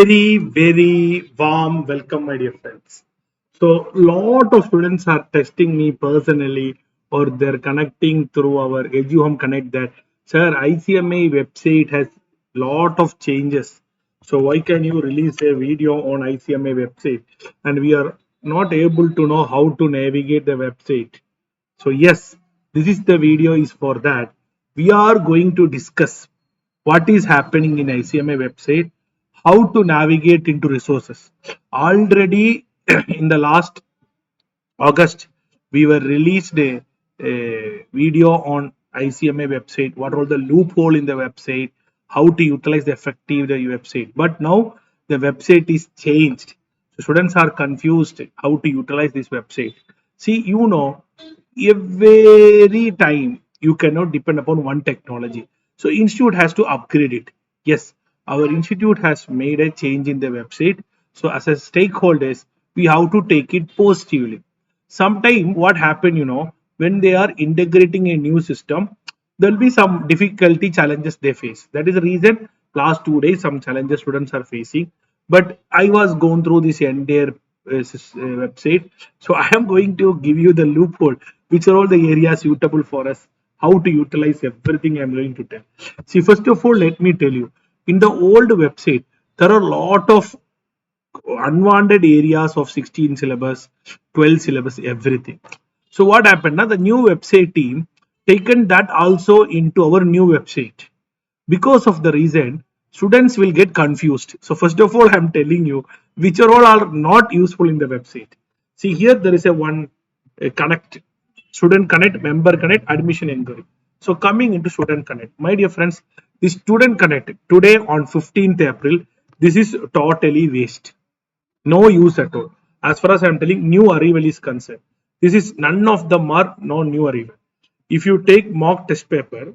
Very warm welcome, my dear friends. So, lot of students are testing me personally, or they're connecting through our Edu Home Connect that, sir, ICMA website has lot of changes. So, why can you release a video on ICMA website? And we are not able to know how to navigate the website. So, yes, this is the video is for that. We are going to discuss what is happening in ICMA website, how to navigate into resources. Already in the last August, we were released a video on ICMA website, what are the loophole in the website, how to utilize the effective the website. But now the website is changed. So students are confused how to utilize this website. See, every time you cannot depend upon one technology. So institute has to upgrade it. Yes, our institute has made a change in the website. So as a stakeholders, we have to take it positively. Sometime what happen, when they are integrating a new system, there will be some difficulty challenges they face. That is the reason last 2 days some challenges students are facing. But I was going through this entire website, so I am going to give you the loophole, which are all the areas suitable for us, how to utilize everything. I'm going to tell. See, first of all, let me tell you, in the old website there are a lot of unwanted areas of 16 syllabus, 12 syllabus, everything. So what happened now, the new website team taken that also into our new website. Because of the reason, students will get confused. So first of all, I'm telling you which are all are not useful in the website. See, here there is a one connect, student connect, member connect, admission inquiry. So coming into student connect, my dear friends, the student connect today on 15th April, this is totally waste, no use at all. As far as I'm telling, new arrival is concerned, this is none of them are no new arrival. If you take mock test paper,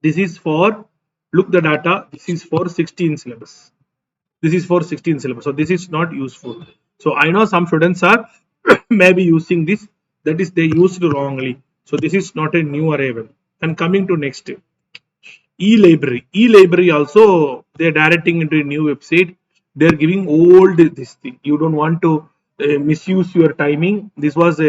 this is for, look the data, this is for 16 syllabus, this is for 16 syllabus, so this is not useful. So I know some students are maybe using this, that is they used wrongly. So this is not a new arrival. And coming to next, e-library also they're directing into a new website. They're giving old this thing, you don't want to misuse your timing. This was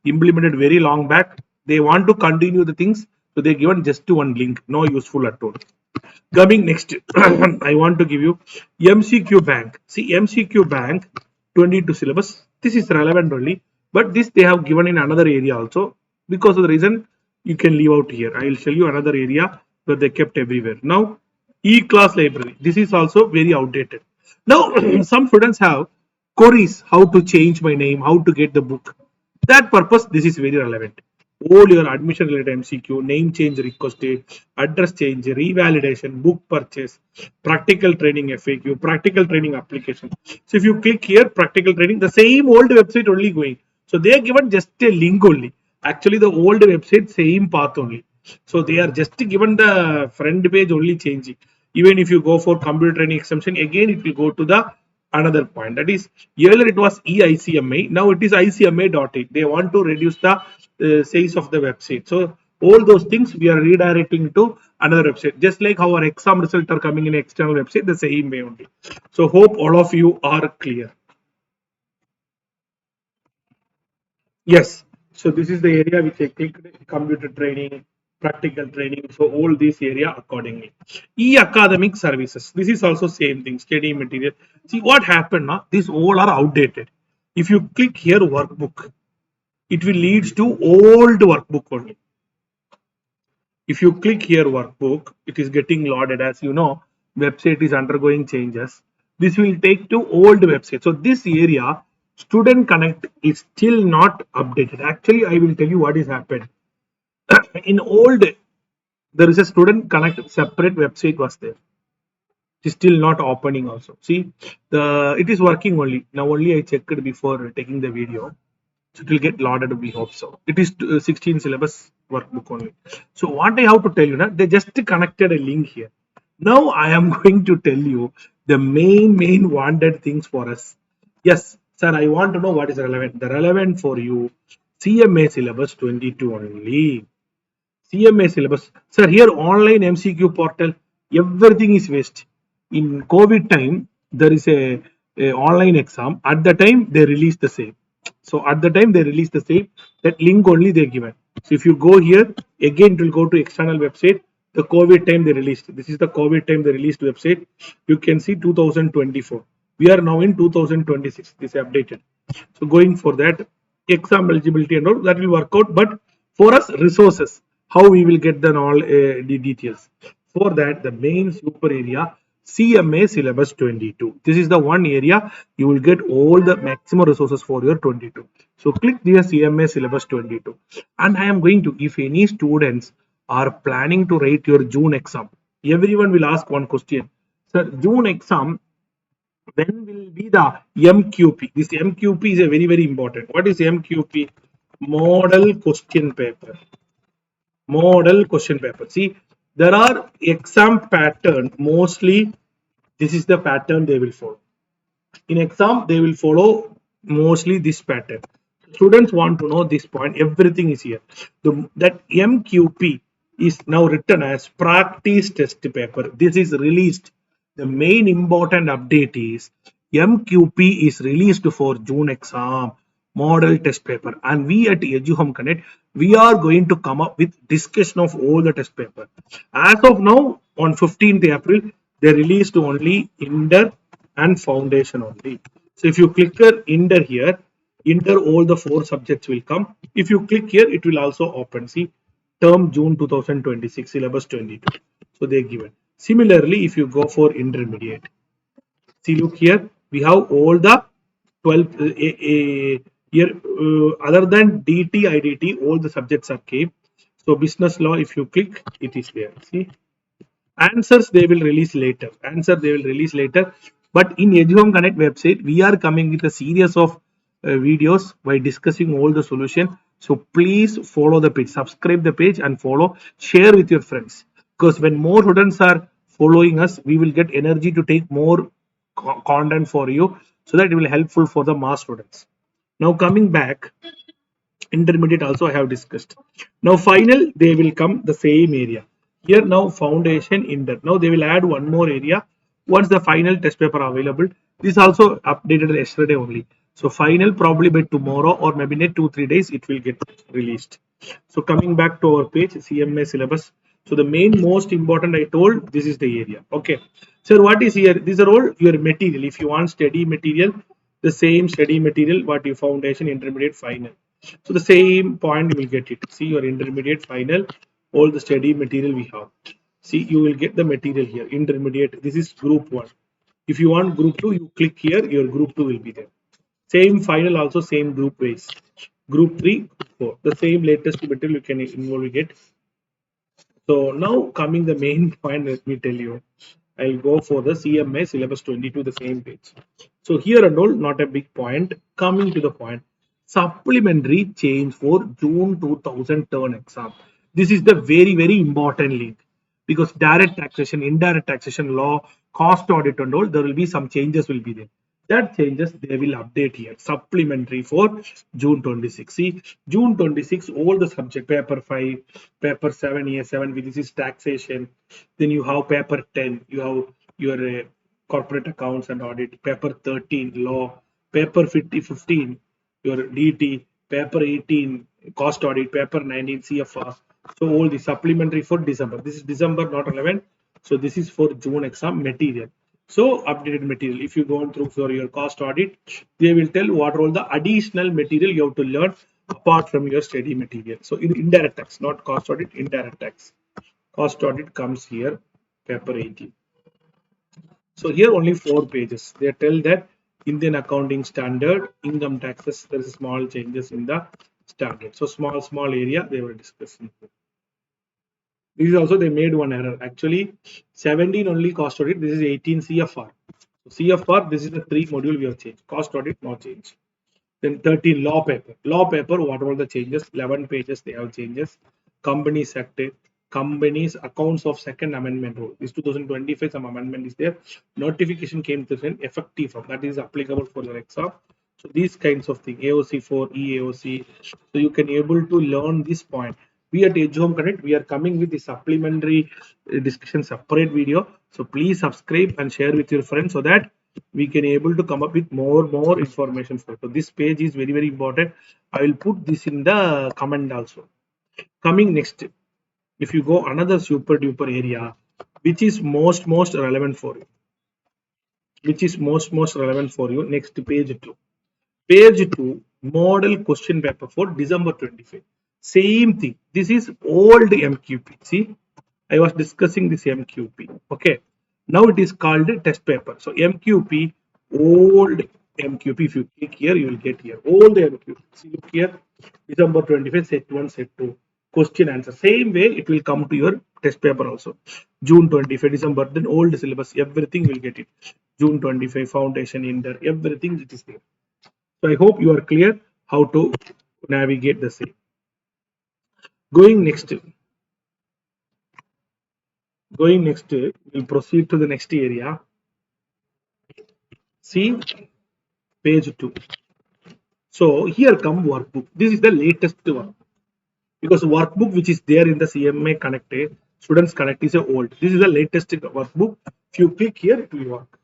implemented very long back, they want to continue the things, so they given just one link, no useful at all. Coming next, I want to give you MCQ bank. See, MCQ bank 22 syllabus, this is relevant only, but this they have given in another area also. Because of the reason, you can leave out here, I will show you another area where they kept everywhere. Now e-class library, this is also very outdated. Now some students have queries, how to change my name, how to get the book. That purpose, this is very relevant. All your admission related MCQ, name change requested, address change, revalidation, book purchase, practical training FAQ, practical training application. So if you click here, practical training, the same old website only going. So they are given just a link only. Actually, the old website, same path only. So they are just given the front page only changing. Even if you go for computer training exemption, again it will go to the another point. That is, earlier it was eICMA, now it is ICMA.it. They want to reduce the size of the website. So all those things we are redirecting to another website. Just like how our exam results are coming in external website, the same way only. So hope all of you are clear. Yes. So this is the area which I clicked, computer training, practical training. So all this area accordingly. E-academic services. This is also same thing, study material. See what happened now, these all are outdated. If you click here workbook, it will lead to old workbook only. If you click here workbook, it is getting loaded. As you know, website is undergoing changes. This will take to old website. So this area, student connect is still not updated. Actually, I will tell you what is happened. In old, there is a student connect separate website was there. It is still not opening also. See, it is working only. Now only I checked before taking the video. So it will get loaded, we hope so. It is 16 syllabus workbook only. So what I have to tell you now, they just connected a link here. Now I am going to tell you the main wanted things for us. Yes, sir, I want to know what is relevant. The relevant for you, CMA syllabus 22 only. CMA syllabus. Sir, here online MCQ portal, everything is waste. In COVID time, there is a online exam, at the time they release the same. So at the time they release the same, that link only they given. So if you go here, again it will go to external website. The COVID time they released. This is the COVID time they released website. You can see 2024. We are now in 2026. This is updated. So going for that exam eligibility and all that will work out. But for us resources, how we will get then all the details. For that, the main super area CMA syllabus 22. This is the one area you will get all the maximum resources for your 22. So click the CMA syllabus 22. And I am going to, if any students are planning to write your June exam, everyone will ask one question. Sir, June exam, when will be the MQP? This MQP is a very important. What is MQP? Model question paper. Model question paper. See, there are exam pattern. Mostly, this is the pattern they will follow. In exam, they will follow mostly this pattern. Students want to know this point. Everything is here. That MQP is now written as practice test paper. This is released. The main important update is MQP is released for June exam model test paper, and we at Edu Home Connect, we are going to come up with discussion of all the test paper. As of now, on 15th April, they released only Inter and Foundation only. So if you click here, Inter here, Inter all the 4 subjects will come. If you click here, it will also open. See, term June 2026, syllabus 22. So they given. Similarly, if you go for intermediate, see, look here, we have all the 12 here, other than DT, IDT, all the subjects are kept. So business law, if you click, it is there. See, answers they will release later. Answer they will release later. But in Edu Home Connect website, we are coming with a series of videos by discussing all the solution. So please follow the page, subscribe the page and follow, share with your friends. Because when more students are following us, we will get energy to take more content for you, so that it will helpful for the mass students. Now coming back, intermediate also I have discussed. Now final they will come the same area. Here now foundation inter. Now they will add one more area once the final test paper available. This also updated yesterday only. So final probably by tomorrow or maybe in 2-3 days it will get released. So coming back to our page, CMA syllabus. So the main most important I told, this is the area. Okay. So what is here? These are all your material. If you want study material, the same study material what you foundation, intermediate, final. So the same point you will get it. See your intermediate, final, all the study material we have. See, you will get the material here. Intermediate, this is group 1. If you want group 2, you click here, your group 2 will be there. Same final also same group ways. Group 3, group 4. The same latest material you can involve get. So now coming the main point, let me tell you. I'll go for the CMA syllabus 22, the same page. So here and all, not a big point. Coming to the point, supplementary change for June 2000 turn exam. This is the very important link, because direct taxation, indirect taxation law, cost audit and all, there will be some changes will be there. That changes they will update here. Supplementary for June 26. See, June 26, all the subject, paper 5, paper 7, year 7, this is taxation. Then you have paper 10, you have your corporate accounts and audit, paper 13, law, paper 15, your DT, paper 18, cost audit, paper 19, CFR. So all the supplementary for December. This is December, not relevant. So this is for June exam material. So updated material. If you go on through for your cost audit, they will tell what are all the additional material you have to learn apart from your study material. So in indirect tax, not cost audit, indirect tax. Cost audit comes here, paper 18. So here only 4 pages. They tell that Indian accounting standard, income taxes, there is small changes in the standard. So small area they were discussing. This is also they made one error. Actually, 17 only cost audit. This is 18 CFR. So CFR, this is the 3 module we have changed. Cost audit, no change. Then 13 law paper. Law paper, what are the changes? 11 pages they have changes. Companies Act, companies accounts of second amendment rule. This 2025 some amendment is there. Notification came to an effective from that is applicable for your exam. So these kinds of things, AOC 4, EAOC. So you can able to learn this point. We at Edu Home Connect, we are coming with the supplementary discussion separate video. So please subscribe and share with your friends so that we can able to come up with more information for. So this page is very important. I will put this in the comment also. Coming next, if you go another super duper area, which is most relevant for you, most relevant for you. Next, page 2. Page 2, model question paper for December 25. Same thing. This is old MQP. See, I was discussing this MQP. Okay. Now it is called test paper. So MQP, old MQP. If you click here, you will get here. Old MQP. See, look here. December 25, set 1, set 2. Question answer. Same way it will come to your test paper also. June 25, December. Then old syllabus. Everything will get it. June 25, foundation, inter. Everything it is there. So I hope you are clear how to navigate the same. Going next, we'll proceed to the next area. See page 2. So here come workbook. This is the latest one because workbook which is there in the CMA Connect, Students Connect is a old. This is the latest workbook. If you click here, it will work.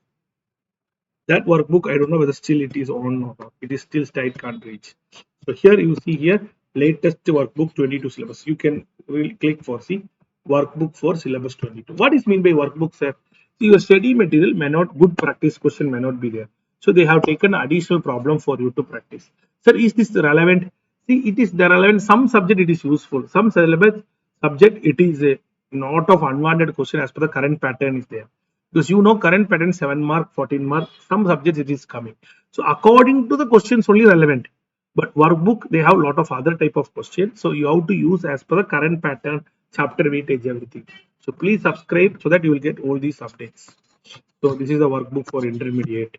That workbook, I don't know whether still it is on or not. It is still site can't reach. So here you see here latest workbook 22 syllabus. You can really click for see workbook for syllabus 22. What is mean by workbook, sir? See, your study material may not, good practice question may not be there. So they have taken additional problem for you to practice. Sir, is this relevant? See, it is the relevant. Some subject it is useful. Some syllabus subject it is a not of unwanted question as per the current pattern is there. Because you know current pattern 7 mark, 14 mark, some subjects it is coming. So according to the questions only relevant. But workbook they have a lot of other type of questions. So you have to use as per the current pattern, chapter weightage, everything. So please subscribe so that you will get all these updates. So this is the workbook for intermediate.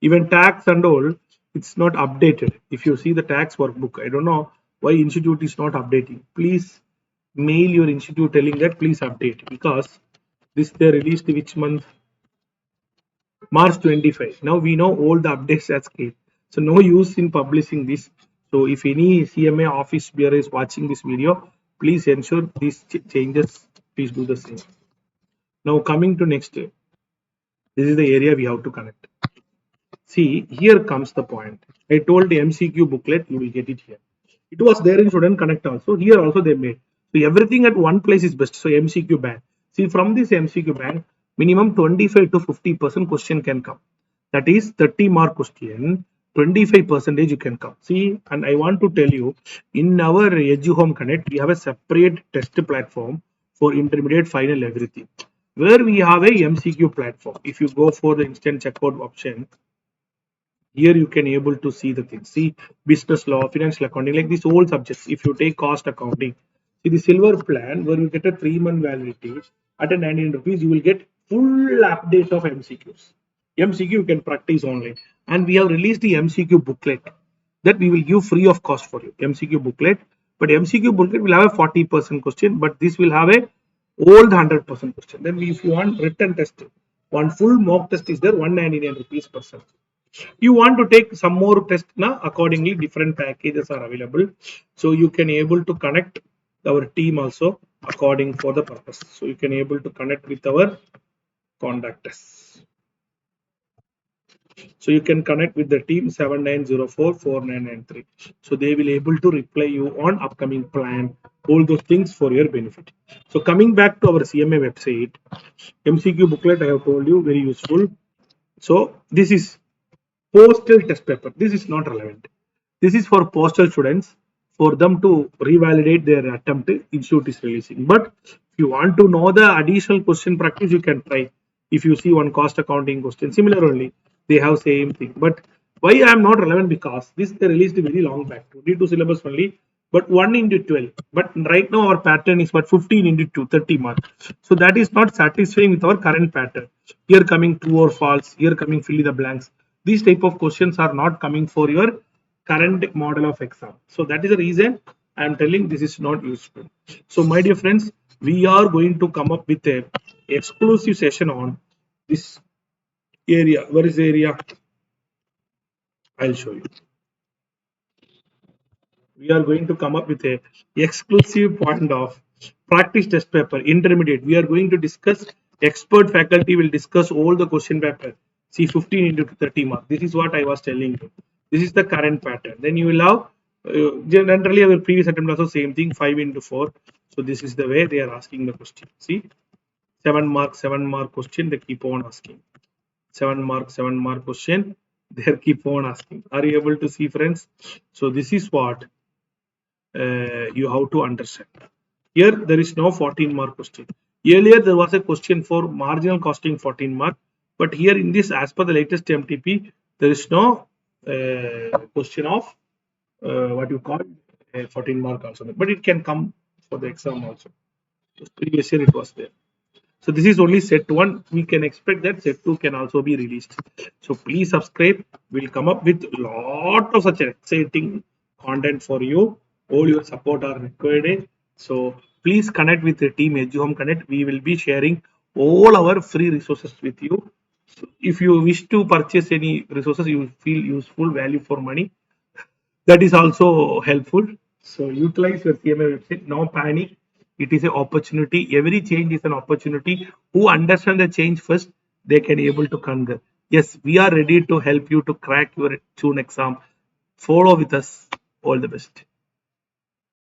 Even tax and all, it's not updated. If you see the tax workbook, I don't know why institute is not updating. Please mail your institute telling that please update, because this they released which month? March 25. Now we know all the updates has came. So no use in publishing this. So if any CMA office bearer is watching this video, please ensure these changes. Please do the same. Now coming to next, this is the area we have to connect. See, here comes the point. I told the MCQ booklet, you will get it here. It was there in Student Connect also. Here also they made. So everything at one place is best. So MCQ bank. See, from this MCQ bank, minimum 25 to 50% question can come. That is 30 mark question, 25% you can come. See, and I want to tell you, in our Edu Home Connect, we have a separate test platform for intermediate, final, everything. Where we have a MCQ platform. If you go for the instant checkout option, here you can able to see the things. See, business law, financial accounting, like these whole subjects. If you take cost accounting, see the silver plan where you get a 3-month validity at a 99 rupees, you will get full update of MCQs. MCQ you can practice online, and we have released the MCQ booklet that we will give free of cost for you. MCQ booklet, but MCQ booklet will have a 40% question, but this will have a old 100% question. Then if you want written test, one full mock test is there, 199 rupees per subject. You want to take some more test now, accordingly different packages are available, so you can able to connect our team also according for the purpose. So you can able to connect with our contact us. So you can connect with the team 79044993. So they will able to reply you on upcoming plan, all those things for your benefit. So coming back to our CMA website, MCQ booklet I have told you very useful. So this is postal test paper. This is not relevant. This is for postal students, for them to revalidate their attempt institute is releasing. But if you want to know the additional question practice, you can try. If you see one cost accounting question, similarly, they have same thing. But why I am not relevant? Because this they released very long back, 22 syllabus only, but 1 into 12. But right now our pattern is what 15 into 2, 30 marks. So that is not satisfying with our current pattern. Here coming true or false, here coming fill in the blanks. These type of questions are not coming for your current model of exam. So that is the reason I am telling this is not useful. So my dear friends, we are going to come up with a exclusive session on this area. Where is the area? I'll show you. We are going to come up with a exclusive point of practice test paper intermediate. We are going to discuss, expert faculty will discuss all the question paper See, 15 into 30 mark. This is what I was telling you. This is the current pattern. Then you will have generally our previous attempt also same thing, 5 into 4. So this is the way they are asking the question. See, 7 mark question. They keep on asking 7 mark question. They keep on asking. Are you able to see, friends? So this is what you have to understand. Here there is no 14 mark question. Earlier there was a question for marginal costing 14 mark, but here in this, as per the latest MTP, there is no question of what you call 14 mark also, but it can come for the exam also. Previous year it was there. So this is only set 1. We can expect that set 2 can also be released. So please subscribe. We'll come up with lot of such exciting content for you. All your support are required. So please connect with the team Edu Home Connect. We will be sharing all our free resources with you. So if you wish to purchase any resources, you feel useful, value for money, that is also helpful. So utilize your CMA website. No panic. It is an opportunity. Every change is an opportunity. Who understand the change first, they can able to conquer. Yes, we are ready to help you to crack your June exam. Follow with us. All the best.